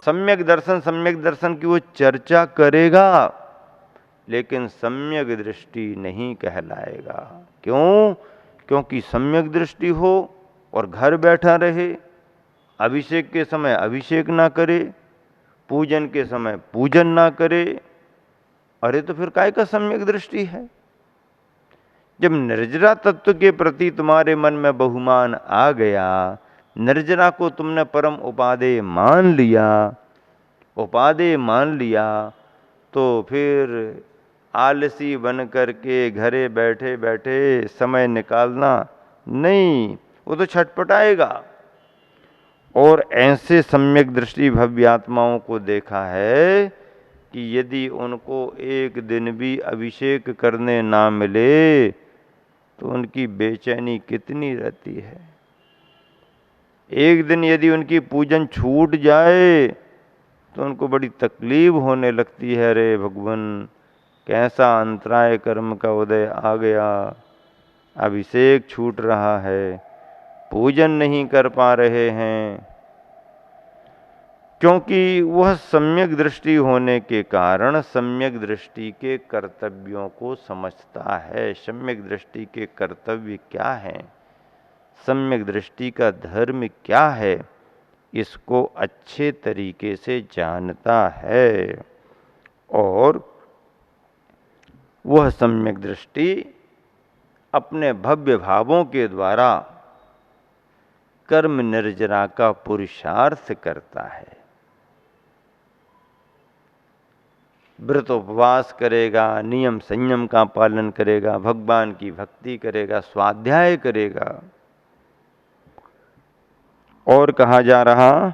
सम्यक दर्शन की वो चर्चा करेगा, लेकिन सम्यक दृष्टि नहीं कहलाएगा। क्यों? क्योंकि सम्यक दृष्टि हो और घर बैठा रहे, अभिषेक के समय अभिषेक ना करे, पूजन के समय पूजन ना करे, अरे तो फिर काय का सम्यक दृष्टि है? जब निर्जरा तत्व के प्रति तुम्हारे मन में बहुमान आ गया, निर्जरा को तुमने परम उपादेय मान लिया, तो फिर आलसी बन करके घरे बैठे बैठे समय निकालना नहीं, वो तो छटपटाएगा। और ऐसे सम्यक दृष्टि भव्य आत्माओं को देखा है कि यदि उनको एक दिन भी अभिषेक करने ना मिले तो उनकी बेचैनी कितनी रहती है। एक दिन यदि उनकी पूजन छूट जाए तो उनको बड़ी तकलीफ होने लगती है। अरे भगवान, कैसा अंतराय कर्म का उदय आ गया, अभिषेक छूट रहा है, पूजन नहीं कर पा रहे हैं। क्योंकि वह सम्यक दृष्टि होने के कारण सम्यक दृष्टि के कर्तव्यों को समझता है। सम्यक दृष्टि के कर्तव्य क्या है, सम्यक दृष्टि का धर्म क्या है, इसको अच्छे तरीके से जानता है। और वह सम्यक दृष्टि अपने भव्य भावों के द्वारा कर्म निर्जरा का पुरुषार्थ करता है। व्रत उपवास करेगा, नियम संयम का पालन करेगा, भगवान की भक्ति करेगा, स्वाध्याय करेगा। और कहा जा रहा,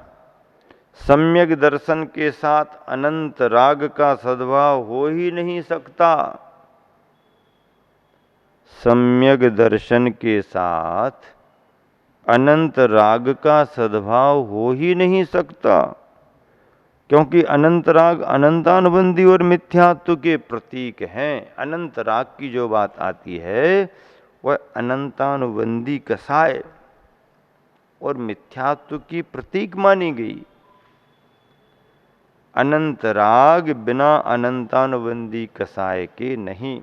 सम्यक दर्शन के साथ अनंत राग का सद्भाव हो ही नहीं सकता। सम्यक दर्शन के साथ अनंत राग का सद्भाव हो ही नहीं सकता, क्योंकि अनंत राग अनंतानुबंधी और मिथ्यात्व के प्रतीक हैं। अनंत राग की जो बात आती है वह अनंतानुबंधी कसाय और मिथ्यात्व की प्रतीक मानी गई। अनंत राग बिना अनंतानुबंधी कसाय के नहीं,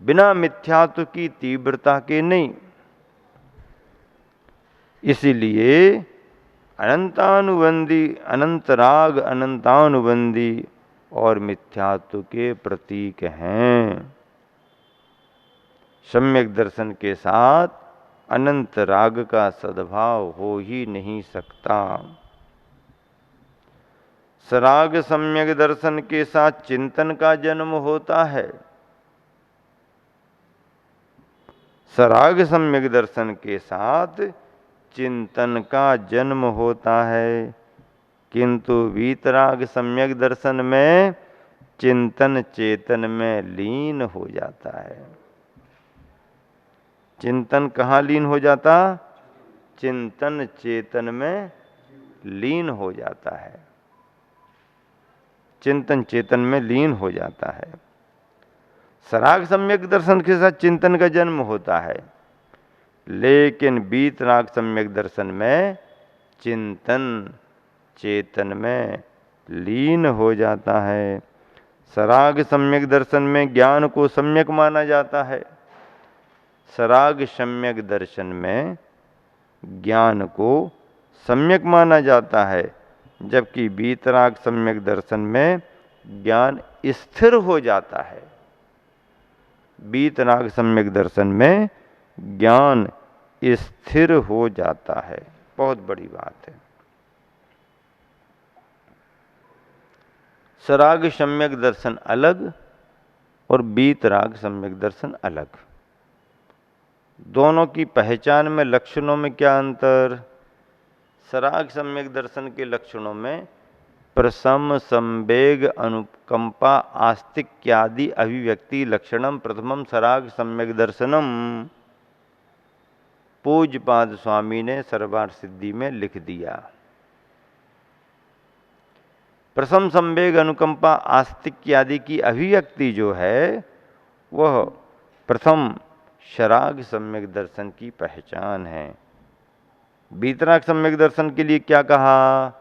बिना मिथ्यात्व की तीव्रता के नहीं। इसीलिए अनंतानुबंधी, अनंत राग अनंतानुबंधी और मिथ्यात्व के प्रतीक हैं। सम्यक दर्शन के साथ अनंत राग का सद्भाव हो ही नहीं सकता। सराग सम्यक दर्शन के साथ चिंतन का जन्म होता है। सराग सम्यक दर्शन के साथ चिंतन का जन्म होता है, किंतु वीतराग सम्यक दर्शन में चिंतन चेतन में लीन हो जाता है। चिंतन कहाँ लीन हो जाता? चिंतन चेतन में लीन हो जाता है, चिंतन चेतन में लीन हो जाता है। सराग सम्यक दर्शन के साथ चिंतन का जन्म होता है, लेकिन वीतराग सम्यक दर्शन में चिंतन चेतन में लीन हो जाता है। सराग सम्यक दर्शन में ज्ञान को सम्यक माना जाता है, सराग सम्यक दर्शन में ज्ञान को सम्यक माना जाता है, जबकि वीतराग सम्यक दर्शन में ज्ञान स्थिर हो जाता है। वीतराग सम्यक दर्शन में ज्ञान स्थिर हो जाता है। बहुत बड़ी बात है। सराग सम्यक दर्शन अलग और वीतराग सम्यक दर्शन अलग। दोनों की पहचान में, लक्षणों में क्या अंतर? सराग सम्यक दर्शन के लक्षणों में प्रसम संवेग अनुकंपा आस्तिक्यादि अभिव्यक्ति लक्षणम प्रथमम सराग सम्यक दर्शनम, पूज्यपाद स्वामी ने सर्वार्थ सिद्धि में लिख दिया। प्रसम संवेग अनुकंपा आस्तिक्यादि की अभिव्यक्ति जो है वह प्रथम सराग सम्यक दर्शन की पहचान है। वीतराग सम्यक दर्शन के लिए क्या कहा?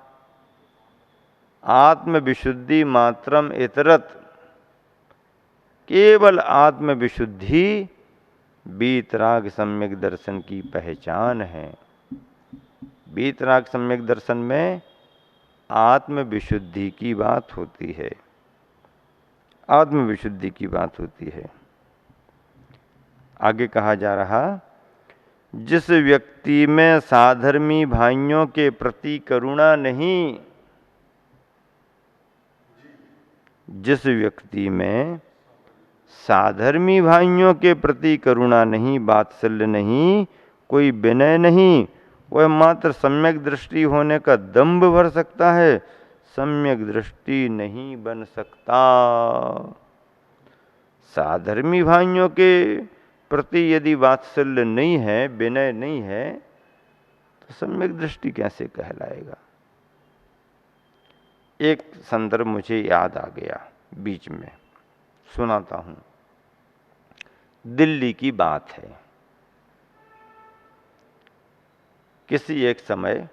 आत्म विशुद्धि मात्रम इतरत, केवल आत्म विशुद्धि वीतराग सम्यक दर्शन की पहचान है। वीतराग सम्यक दर्शन में आत्म विशुद्धि की बात होती है, आत्म विशुद्धि की बात होती है। आगे कहा जा रहा, जिस व्यक्ति में साधर्मी भाइयों के प्रति करुणा नहीं, जिस व्यक्ति में साधर्मी भाइयों के प्रति करुणा नहीं, वात्सल्य नहीं, कोई विनय नहीं, वह मात्र सम्यक दृष्टि होने का दंभ भर सकता है, सम्यक दृष्टि नहीं बन सकता। साधर्मी भाइयों के प्रति यदि वात्सल्य नहीं है, विनय नहीं है, तो सम्यक दृष्टि कैसे कहलाएगा? एक संदर्भ मुझे याद आ गया, बीच में सुनाता हूं। दिल्ली की बात है। किसी एक समय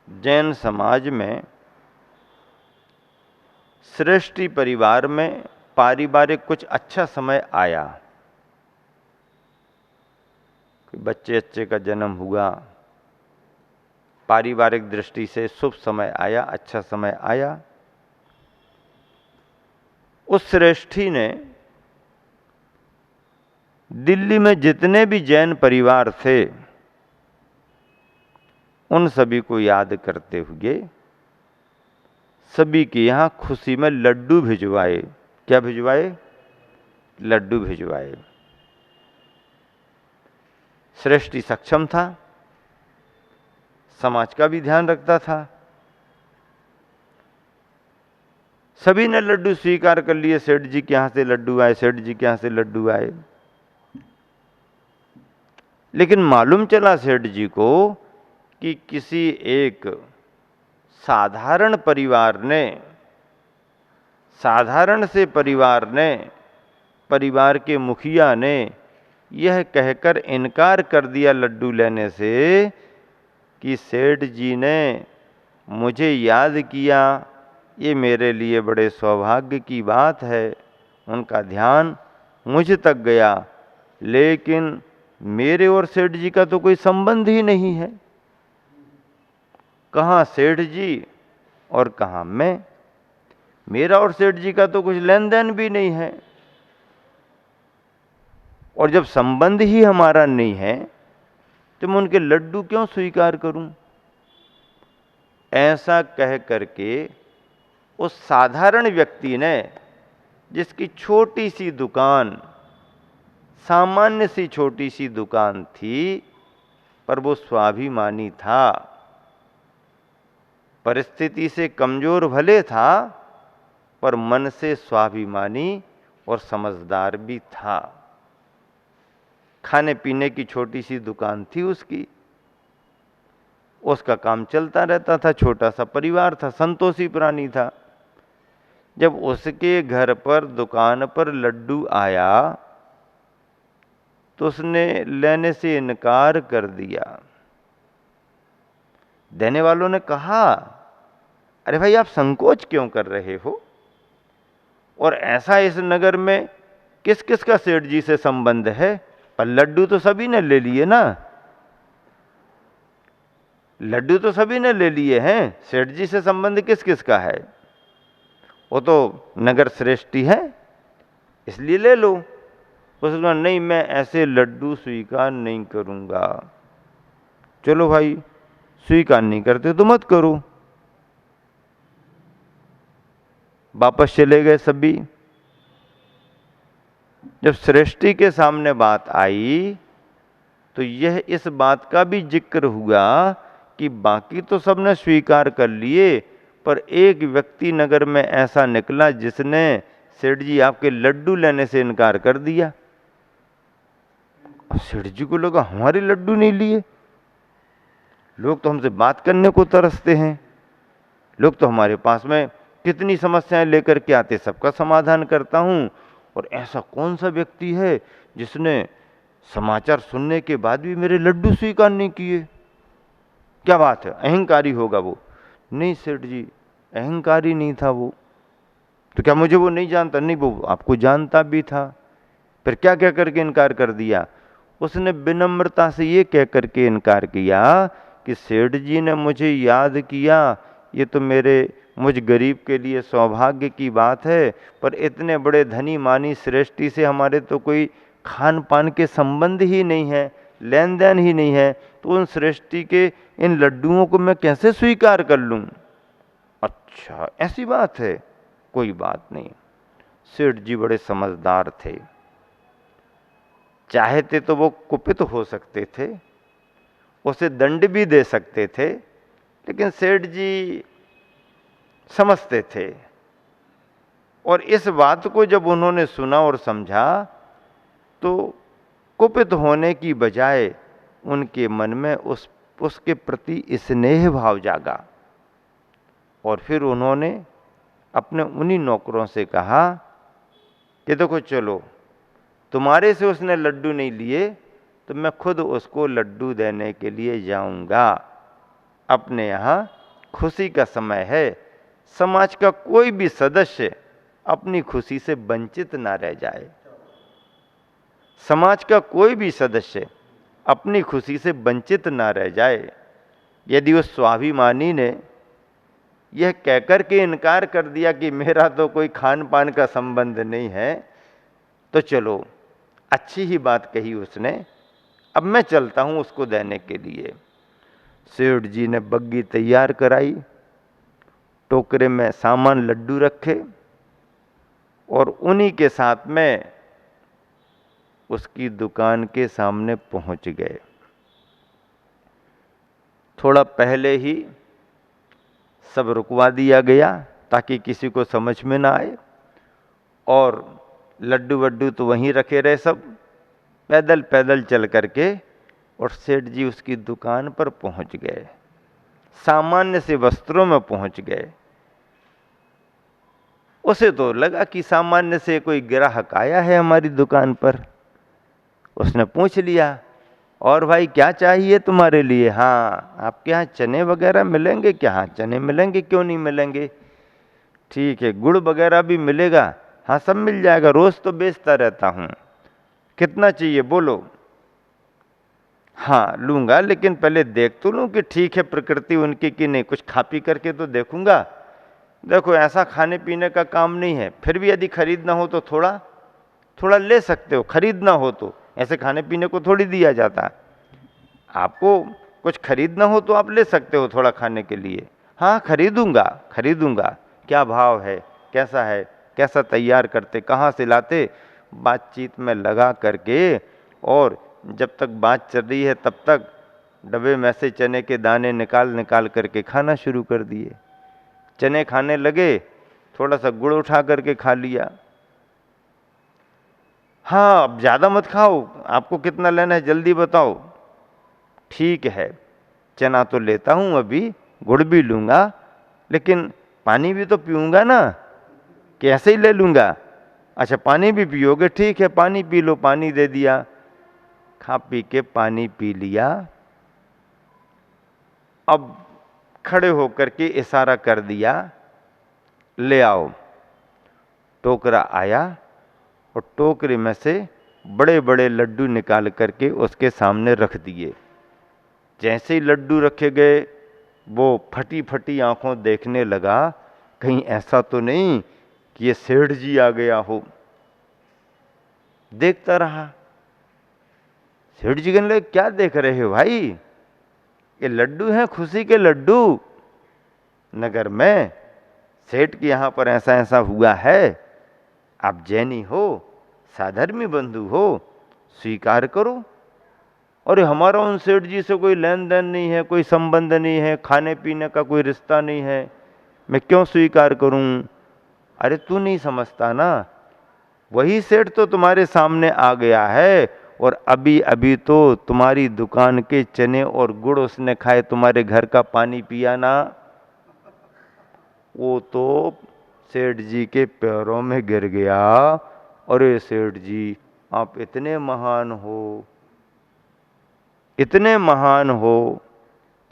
जैन समाज में श्रेष्ठी परिवार में पारिवारिक कुछ अच्छा समय आया। कोई बच्चे का जन्म हुआ, पारिवारिक दृष्टि से शुभ समय आया, अच्छा समय आया। उस श्रेष्ठी ने दिल्ली में जितने भी जैन परिवार थे उन सभी को याद करते हुए सभी के यहाँ खुशी में लड्डू भिजवाए। क्या भिजवाए? लड्डू भिजवाए। श्रेष्ठी सक्षम था, समाज का भी ध्यान रखता था। सभी ने लड्डू स्वीकार कर लिए। सेठ जी के यहां से लड्डू आए, सेठ जी के यहां से लड्डू आए। लेकिन मालूम चला सेठ जी को कि किसी एक साधारण परिवार ने, साधारण से परिवार ने, परिवार के मुखिया ने यह कहकर इनकार कर दिया लड्डू लेने से कि सेठ जी ने मुझे याद किया, ये मेरे लिए बड़े सौभाग्य की बात है। उनका ध्यान मुझ तक गया, लेकिन मेरे और सेठ जी का तो कोई संबंध ही नहीं है। कहाँ सेठ जी और कहाँ मैं, मेरा और सेठ जी का तो कुछ लेन देन भी नहीं है। और जब संबंध ही हमारा नहीं है तो मैं उनके लड्डू क्यों स्वीकार करूं? ऐसा कह करके उस साधारण व्यक्ति ने, जिसकी छोटी सी दुकान, सामान्य सी छोटी सी दुकान थी, पर वो स्वाभिमानी था, परिस्थिति से कमजोर भले था पर मन से स्वाभिमानी और समझदार भी था। खाने पीने की छोटी सी दुकान थी उसकी, उसका काम चलता रहता था, छोटा सा परिवार था, संतोषी प्राणी था। जब उसके घर पर दुकान पर लड्डू आया तो उसने लेने से इनकार कर दिया। देने वालों ने कहा, अरे भाई आप संकोच क्यों कर रहे हो? और ऐसा इस नगर में किस किस का सेठ जी से संबंध है? पर लड्डू तो सभी ने ले लिए ना, लड्डू तो सभी ने ले लिए हैं, सेठ जी से संबंध किस किस का है? वो तो नगर श्रेष्ठी है, इसलिए ले लो। उसने नहीं, मैं ऐसे लड्डू स्वीकार नहीं करूंगा। चलो भाई, स्वीकार नहीं करते तो मत करो। वापस चले गए सभी। जब श्रेष्ठी के सामने बात आई तो यह इस बात का भी जिक्र हुआ कि बाकी तो सबने स्वीकार कर लिए, पर एक व्यक्ति नगर में ऐसा निकला जिसने सेठ जी आपके लड्डू लेने से इनकार कर दिया। अब सेठ जी को लगा हमारे लड्डू नहीं लिए, लोग तो हमसे बात करने को तरसते हैं, लोग तो हमारे पास में कितनी समस्याएं लेकर के आते, सबका समाधान करता हूं, और ऐसा कौन सा व्यक्ति है जिसने समाचार सुनने के बाद भी मेरे लड्डू स्वीकार नहीं किए, क्या बात है, अहंकारी होगा वो? नहीं सेठ जी, अहंकारी नहीं था वो। तो क्या मुझे वो नहीं जानता? नहीं, वो आपको जानता भी था। फिर क्या कह करके इनकार कर दिया? उसने विनम्रता से ये कह करके इनकार किया कि सेठ जी ने मुझे याद किया, ये तो मुझ गरीब के लिए सौभाग्य की बात है, पर इतने बड़े धनी मानी श्रेष्ठी से हमारे तो कोई खान पान के संबंध ही नहीं है, लेन देन ही नहीं है, तो उन श्रेष्ठी के इन लड्डुओं को मैं कैसे स्वीकार कर लूं? अच्छा ऐसी बात है, कोई बात नहीं। सेठ जी बड़े समझदार थे, चाहते तो वो कुपित हो सकते थे, उसे दंड भी दे सकते थे, लेकिन सेठ जी समझते थे। और इस बात को जब उन्होंने सुना और समझा तो कुपित होने की बजाय उनके मन में उसके प्रति स्नेह भाव जागा। और फिर उन्होंने अपने उन्हीं नौकरों से कहा कि देखो चलो, तुम्हारे से उसने लड्डू नहीं लिए तो मैं खुद उसको लड्डू देने के लिए जाऊंगा। अपने यहाँ खुशी का समय है, समाज का कोई भी सदस्य अपनी खुशी से वंचित ना रह जाए। समाज का कोई भी सदस्य अपनी खुशी से वंचित ना रह जाए। यदि उस स्वाभिमानी ने यह कहकर के इनकार कर दिया कि मेरा तो कोई खान पान का संबंध नहीं है, तो चलो अच्छी ही बात कही उसने, अब मैं चलता हूं उसको देने के लिए। सेठ जी ने बग्गी तैयार कराई, टोकरे में सामान लड्डू रखे और उन्हीं के साथ में उसकी दुकान के सामने पहुंच गए। थोड़ा पहले ही सब रुकवा दिया गया ताकि किसी को समझ में ना आए, और लड्डू वड्डू तो वहीं रखे रहे सब, पैदल पैदल चल करके, और सेठ जी उसकी दुकान पर पहुंच गए, सामान्य से वस्त्रों में पहुंच गए। उसे तो लगा कि सामान्य से कोई ग्राहक आया है हमारी दुकान पर। उसने पूछ लिया, और भाई क्या चाहिए तुम्हारे लिए? हाँ, आपके यहाँ चने वगैरह मिलेंगे क्या? हाँ चने मिलेंगे, क्यों नहीं मिलेंगे। ठीक है, गुड़ वगैरह भी मिलेगा? हाँ सब मिल जाएगा, रोज तो बेचता रहता हूँ। कितना चाहिए बोलो? हाँ लूंगा, लेकिन पहले देख तो लूं कि ठीक है प्रकृति उनकी कि नहीं, कुछ खा पी करके तो देखूंगा। देखो ऐसा खाने पीने का काम नहीं है, फिर भी यदि खरीदना हो तो थोड़ा थोड़ा ले सकते हो, खरीदना हो तो, ऐसे खाने पीने को थोड़ी दिया जाता है। आपको कुछ खरीदना हो तो आप ले सकते हो थोड़ा खाने के लिए। हाँ खरीदूंगा खरीदूंगा, क्या भाव है, कैसा है, कैसा तैयार करते, कहाँ से लाते, बातचीत में लगा करके, और जब तक बात चल रही है तब तक डब्बे में से चने के दाने निकाल निकाल करके खाना शुरू कर दिए। चने खाने लगे, थोड़ा सा गुड़ उठा करके खा लिया। हाँ अब ज़्यादा मत खाओ, आपको कितना लेना है जल्दी बताओ। ठीक है, चना तो लेता हूँ अभी, गुड़ भी लूँगा, लेकिन पानी भी तो पीऊँगा ना, कि ऐसे ही ले लूँगा? अच्छा पानी भी पियोगे, ठीक है पानी पी लो, पानी दे दिया, खा पी के पानी पी लिया। अब खड़े होकर के इशारा कर दिया, ले आओ। टोकरा आया और टोकरे में से बड़े बड़े लड्डू निकाल करके उसके सामने रख दिए। जैसे ही लड्डू रखे गए, वो फटी फटी आंखों देखने लगा, कहीं ऐसा तो नहीं कि ये सेठ जी आ गया हो। देखता रहा। सेठ जी कहने लगे, क्या देख रहे हो भाई, ये लड्डू हैं खुशी के लड्डू। नगर में सेठ के यहां पर ऐसा ऐसा हुआ है, आप जैनी हो, साधर्मी बंधु हो, स्वीकार करो। और हमारा उन सेठ जी से कोई लेन देन नहीं है, कोई संबंध नहीं है, खाने पीने का कोई रिश्ता नहीं है, मैं क्यों स्वीकार करूं? अरे तू नहीं समझता ना, वही सेठ तो तुम्हारे सामने आ गया है, और अभी अभी तो तुम्हारी दुकान के चने और गुड़ उसने खाए, तुम्हारे घर का पानी पिया ना। वो तो सेठ जी के पैरों में गिर गया, अरे सेठ जी आप इतने महान हो, इतने महान हो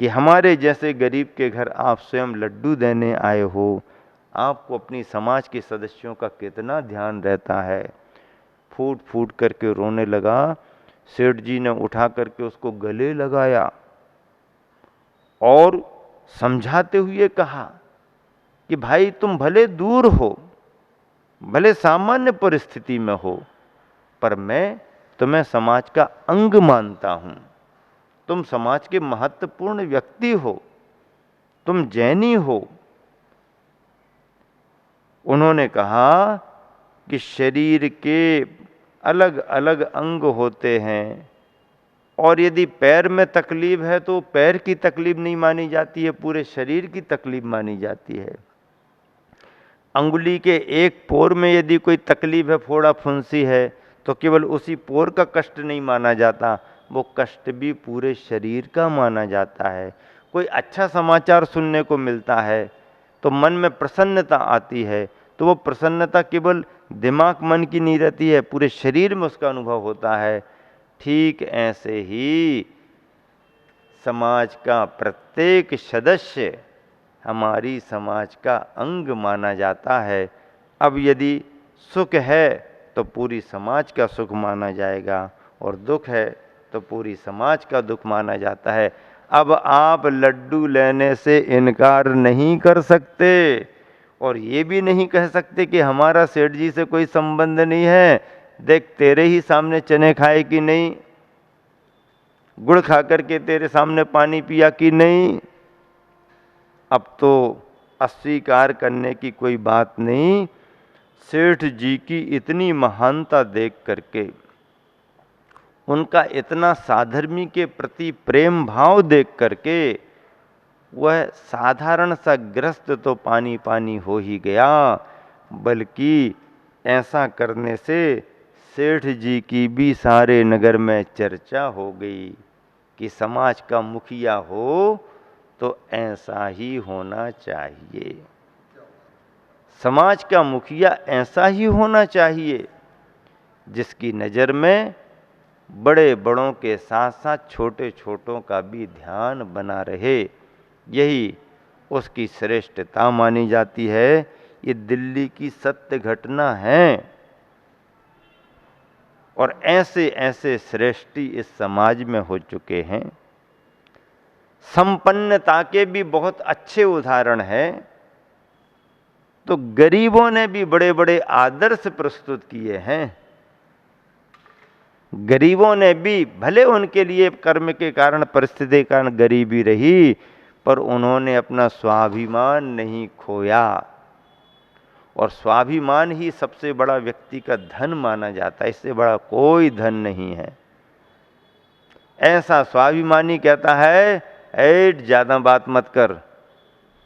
कि हमारे जैसे गरीब के घर आप स्वयं लड्डू देने आए हो, आपको अपनी समाज के सदस्यों का कितना ध्यान रहता है। फूट फूट करके रोने लगा। सेठ जी ने उठा करके उसको गले लगाया और समझाते हुए कहा कि भाई तुम भले दूर हो, भले सामान्य परिस्थिति में हो, पर मैं तुम्हें समाज का अंग मानता हूं। तुम समाज के महत्वपूर्ण व्यक्ति हो, तुम जैनी हो। उन्होंने कहा कि शरीर के अलग अलग अंग होते हैं और यदि पैर में तकलीफ है तो पैर की तकलीफ नहीं मानी जाती है, पूरे शरीर की तकलीफ मानी जाती है। अंगुली के एक पोर में यदि कोई तकलीफ है, फोड़ा फुंसी है, तो केवल उसी पोर का कष्ट नहीं माना जाता, वो कष्ट भी पूरे शरीर का माना जाता है। कोई अच्छा समाचार सुनने को मिलता है तो मन में प्रसन्नता आती है, तो वो प्रसन्नता केवल दिमाग मन की नहीं रहती है, पूरे शरीर में उसका अनुभव होता है। ठीक ऐसे ही समाज का प्रत्येक सदस्य हमारी समाज का अंग माना जाता है। अब यदि सुख है तो पूरी समाज का सुख माना जाएगा और दुख है तो पूरी समाज का दुख माना जाता है। अब आप लड्डू लेने से इनकार नहीं कर सकते और ये भी नहीं कह सकते कि हमारा सेठ जी से कोई संबंध नहीं है, देख तेरे ही सामने चने खाए कि नहीं, गुड़ खा करके तेरे सामने पानी पिया कि नहीं। अब तो अस्वीकार करने की कोई बात नहीं। सेठ जी की इतनी महानता देख करके, उनका इतना साधर्मी के प्रति प्रेम भाव देख करके, वह साधारण सा ग्रस्त तो पानी पानी हो ही गया, बल्कि ऐसा करने से सेठ जी की भी सारे नगर में चर्चा हो गई कि समाज का मुखिया हो तो ऐसा ही होना चाहिए। समाज का मुखिया ऐसा ही होना चाहिए जिसकी नज़र में बड़े बड़ों के साथ साथ छोटे छोटों का भी ध्यान बना रहे। यही उसकी श्रेष्ठता मानी जाती है। ये दिल्ली की सत्य घटना है और ऐसे ऐसे श्रेष्ठी इस समाज में हो चुके हैं। संपन्नता के भी बहुत अच्छे उदाहरण हैं, तो गरीबों ने भी बड़े बड़े आदर्श प्रस्तुत किए हैं। गरीबों ने भी, भले उनके लिए कर्म के कारण, परिस्थिति के कारण गरीबी रही, पर उन्होंने अपना स्वाभिमान नहीं खोया और स्वाभिमान ही सबसे बड़ा व्यक्ति का धन माना जाता है, इससे बड़ा कोई धन नहीं है। ऐसा स्वाभिमानी कहता है, ऐट ज़्यादा बात मत कर,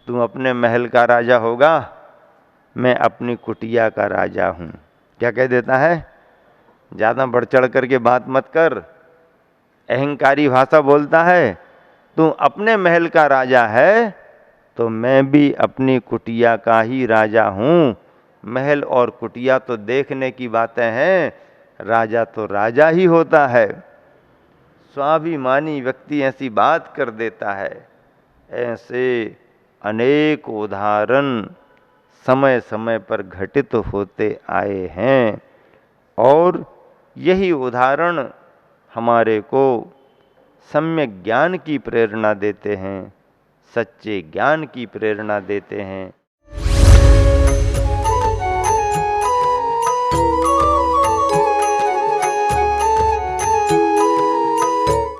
तू अपने महल का राजा होगा, मैं अपनी कुटिया का राजा हूँ। क्या कह देता है? ज़्यादा बढ़ चढ़ करके बात मत कर, अहंकारी भाषा बोलता है। तू अपने महल का राजा है तो मैं भी अपनी कुटिया का ही राजा हूँ। महल और कुटिया तो देखने की बातें हैं, राजा तो राजा ही होता है। स्वाभिमानी व्यक्ति ऐसी बात कर देता है। ऐसे अनेक उदाहरण समय समय पर घटित होते आए हैं और यही उदाहरण हमारे को सम्यक ज्ञान की प्रेरणा देते हैं, सच्चे ज्ञान की प्रेरणा देते हैं।